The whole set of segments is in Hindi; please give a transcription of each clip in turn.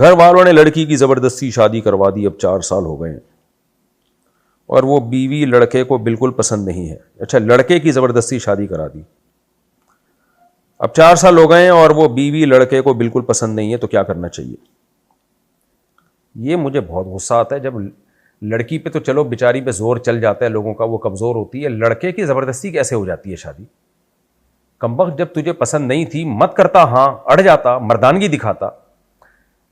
घर वालों ने लड़की की ज़बरदस्ती शादी करवा दी, अब 4 साल हो गए हैं और वो बीवी लड़के को बिल्कुल पसंद नहीं है। अच्छा, लड़के की ज़बरदस्ती शादी करा दी, अब 4 साल हो गए हैं और वो बीवी लड़के को बिल्कुल पसंद नहीं है, तो क्या करना चाहिए? ये मुझे बहुत गुस्सा आता है जब लड़की पे तो चलो बेचारी पे जोर चल जाता है लोगों का, वो कमज़ोर होती है, लड़के की ज़बरदस्ती कैसे हो जाती है शादी? कमबख्त, जब तुझे पसंद नहीं थी मत करता, हाँ अड़ जाता, मर्दानगी दिखाता।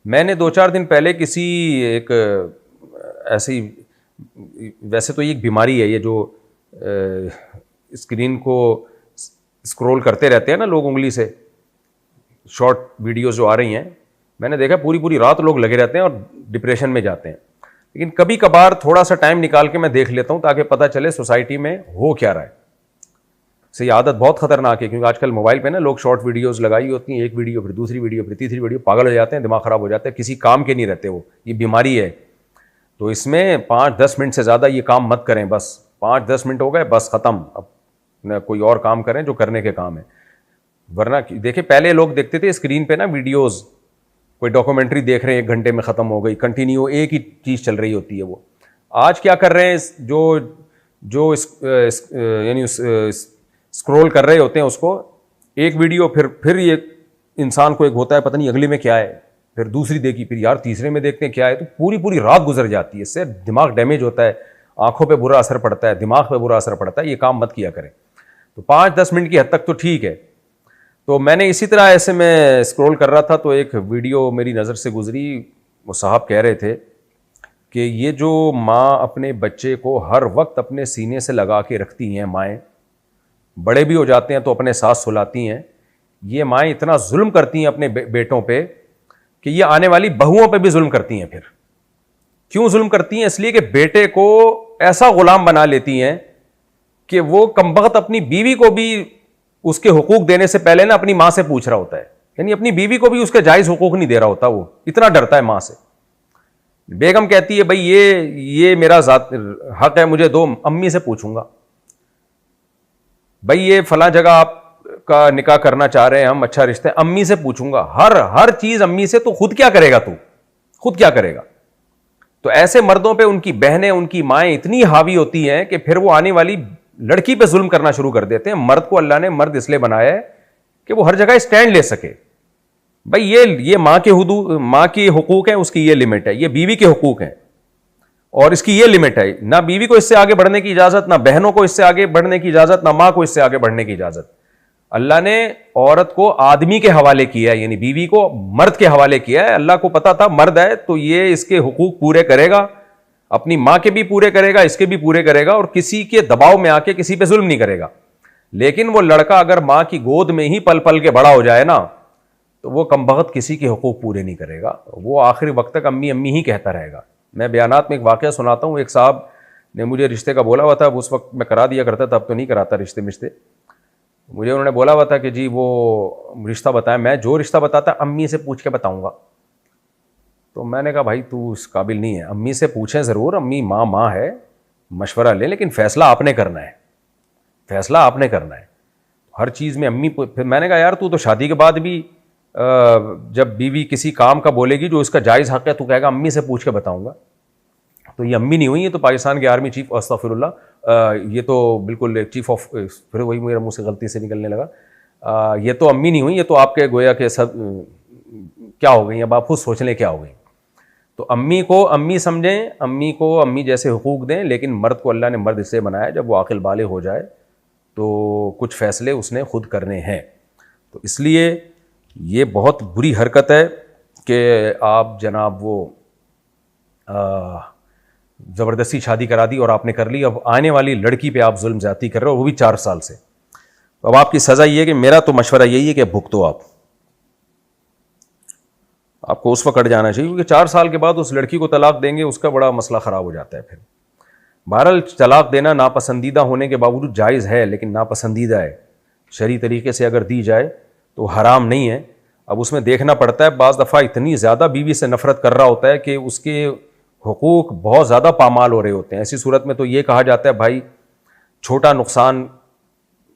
मैंने 2-4 दिन पहले किसी एक ऐसी, वैसे तो ये एक बीमारी है, ये जो स्क्रीन को स्क्रॉल करते रहते हैं ना लोग उंगली से, शॉर्ट वीडियोस जो आ रही हैं, मैंने देखा पूरी पूरी रात लोग लगे रहते हैं और डिप्रेशन में जाते हैं। लेकिन कभी कभार थोड़ा सा टाइम निकाल के मैं देख लेता हूं ताकि पता चले सोसाइटी में हो क्या रहा है। से ये आदत बहुत खतरनाक है, क्योंकि आजकल मोबाइल पे ना लोग शॉर्ट वीडियोस लगाई होती हैं, एक वीडियो फिर दूसरी वीडियो फिर तीसरी वीडियो, पागल हो जाते हैं, दिमाग खराब हो जाता है, किसी काम के नहीं रहते वो, ये बीमारी है। तो इसमें 5-10 मिनट से ज़्यादा ये काम मत करें, बस 5-10 मिनट हो गए बस ख़त्म, अब न कोई और काम करें जो करने के काम है। वरना देखिए पहले लोग देखते थे स्क्रीन पे ना वीडियोज़, कोई डॉक्यूमेंट्री देख रहे हैं 1 घंटे में ख़त्म हो गई, कंटिन्यू एक ही चीज़ चल रही होती है। वो आज क्या कर रहे हैं, जो यानी स्क्रॉल कर रहे होते हैं उसको, एक वीडियो फिर ये इंसान को एक होता है पता नहीं अगले में क्या है, फिर दूसरी देखी, फिर यार तीसरे में देखते हैं क्या है, तो पूरी पूरी रात गुजर जाती है। इससे दिमाग डैमेज होता है, आंखों पे बुरा असर पड़ता है, दिमाग पे बुरा असर पड़ता है, ये काम मत किया करें। तो 5-10 मिनट की हद तक तो ठीक है। तो मैंने इसी तरह ऐसे में स्क्रॉल कर रहा था तो एक वीडियो मेरी नज़र से गुजरी, वो साहब कह रहे थे कि ये जो माँ अपने बच्चे को हर वक्त अपने सीने से लगा के रखती हैं, माएँ बड़े भी हो जाते हैं तो अपने साथ सुलाती हैं, ये माएँ इतना जुल्म करती हैं अपने बेटों पे कि ये आने वाली बहुओं पे भी जुल्म करती हैं। फिर क्यों जुल्म करती हैं? इसलिए कि बेटे को ऐसा गुलाम बना लेती हैं कि वो कमबख्त अपनी बीवी को भी उसके हुकूक देने से पहले ना अपनी माँ से पूछ रहा होता है, यानी अपनी बीवी को भी उसके जायज़ हुकूक नहीं दे रहा होता, वो इतना डरता है माँ से। बेगम कहती है भाई ये मेरा ज़ात हक है, मुझे दो, अम्मी से पूछूंगा। भाई ये फला जगह आप का निकाह करना चाह रहे हैं हम, अच्छा रिश्ता है, अम्मी से पूछूंगा। हर चीज अम्मी से, तो खुद क्या करेगा तू, खुद क्या करेगा? तो ऐसे मर्दों पे उनकी बहनें, उनकी माएं इतनी हावी होती हैं कि फिर वो आने वाली लड़की पे जुल्म करना शुरू कर देते हैं। मर्द को अल्लाह ने मर्द इसलिए बनाया है कि वो हर जगह स्टैंड ले सके। भाई ये माँ के माँ की हुकूक है, उसकी ये लिमिट है, ये बीवी के हुकूक है और इसकी ये लिमिट है। ना बीवी को इससे आगे बढ़ने की इजाजत, ना बहनों को इससे आगे बढ़ने की इजाजत, ना माँ को इससे आगे बढ़ने की इजाजत। अल्लाह ने औरत को आदमी के हवाले किया है, यानी बीवी को मर्द के हवाले किया है। अल्लाह को पता था मर्द है तो ये इसके हुकूक पूरे करेगा, अपनी माँ के भी पूरे करेगा, इसके भी पूरे करेगा और किसी के दबाव में आके किसी पे जुल्म नहीं करेगा। लेकिन वो लड़का अगर माँ की गोद में ही पल पल के बड़ा हो जाए ना, तो वो कमबख्त किसी के हुकूक पूरे नहीं करेगा, वो आखिरी वक्त तक अम्मी अम्मी ही कहता रहेगा। मैं बयानात में एक वाक़या सुनाता हूँ। एक साहब ने मुझे रिश्ते का बोला हुआ था, उस वक्त मैं करा दिया करता था, अब तो नहीं कराता रिश्ते। मुझे उन्होंने बोला हुआ था कि जी वो रिश्ता बताएं, मैं जो रिश्ता बताता अम्मी से पूछ के बताऊंगा। तो मैंने कहा भाई तू इस काबिल नहीं है, अम्मी से पूछें ज़रूर, अम्मी माँ है, मशवरा लें, लेकिन फ़ैसला आपने करना है, फ़ैसला आपने करना है हर चीज़ में अम्मी। फिर मैंने कहा यार तू तो शादी के बाद भी जब बीवी किसी काम का बोलेगी जो इसका जायज़ हक़ है, तू कहेगा अम्मी से पूछ के बताऊंगा। तो ये अम्मी नहीं हुई, ये तो पाकिस्तान के आर्मी चीफ, अस्तगफिरुल्लाह, ये तो बिल्कुल चीफ ऑफ, फिर वही मेरे मुंह से गलती से निकलने लगा, ये तो अम्मी नहीं हुई, ये तो आपके गोया के सब क्या हो गई, अब आप खुद सोच लें क्या हो गई। तो अम्मी को अम्मी समझें, अम्मी को अम्मी जैसे हुकूक दें, लेकिन मर्द को अल्लाह ने मर्द इसलिए बनाया जब वो आकिल बाले हो जाए तो कुछ फ़ैसले उसने खुद करने हैं। तो इसलिए ये बहुत बुरी हरकत है कि आप जनाब वो ज़बरदस्ती शादी करा दी और आपने कर ली, अब आने वाली लड़की पे आप जुल्म ज़्यादती कर रहे हो, वो भी 4 साल से। तो अब आपकी सज़ा ये है कि मेरा तो मशवरा यही है कि भुगतो आपको उस वक्त अट जाना चाहिए, क्योंकि 4 साल के बाद उस लड़की को तलाक देंगे, उसका बड़ा मसला ख़राब हो जाता है। फिर बहरहाल तलाक देना नापसंदीदा होने के बावजूद जायज़ है, लेकिन नापसंदीदा है, शरई तरीके से अगर दी जाए तो हराम नहीं है। अब उसमें देखना पड़ता है, बाज़ दफ़ा इतनी ज़्यादा बीवी से नफ़रत कर रहा होता है कि उसके हुकूक बहुत ज़्यादा पामाल हो रहे होते हैं। ऐसी सूरत में तो ये कहा जाता है भाई छोटा नुकसान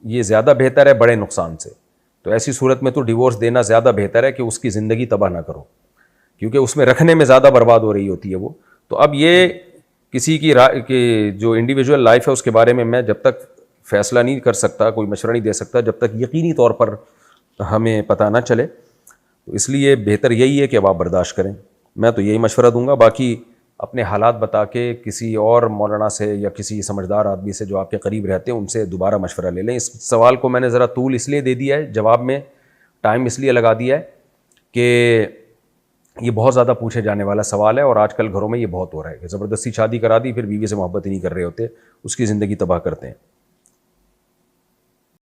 ये ज़्यादा बेहतर है बड़े नुकसान से। तो ऐसी सूरत में तो डिवोर्स देना ज़्यादा बेहतर है कि उसकी ज़िंदगी तबाह ना करो। क्योंकि उसमें रखने में ज़्यादा बर्बाद हो रही होती है वो। तो अब ये किसी की जो इंडिविजुअल लाइफ है उसके बारे में मैं जब तक फैसला नहीं कर सकता, कोई मशवरा नहीं दे सकता, जब तक यकीनी तौर पर हमें पता ना चले। तो इसलिए बेहतर यही है कि अब आप बर्दाश्त करें। मैं तो यही मशवरा दूंगा। बाकी अपने हालात बता के किसी और मौलाना से या किसी समझदार आदमी से जो आपके करीब रहते हैं उनसे दोबारा मशवरा ले लें। इस सवाल को मैंने ज़रा तूल इसलिए दे दिया है, जवाब में टाइम इसलिए लगा दिया है कि ये बहुत ज़्यादा पूछे जाने वाला सवाल है और आजकल घरों में ये बहुत हो रहा है कि ज़बरदस्ती शादी करा दी, फिर बीवी से मोहब्बत ही नहीं कर रहे होते, उसकी ज़िंदगी तबाह करते हैं।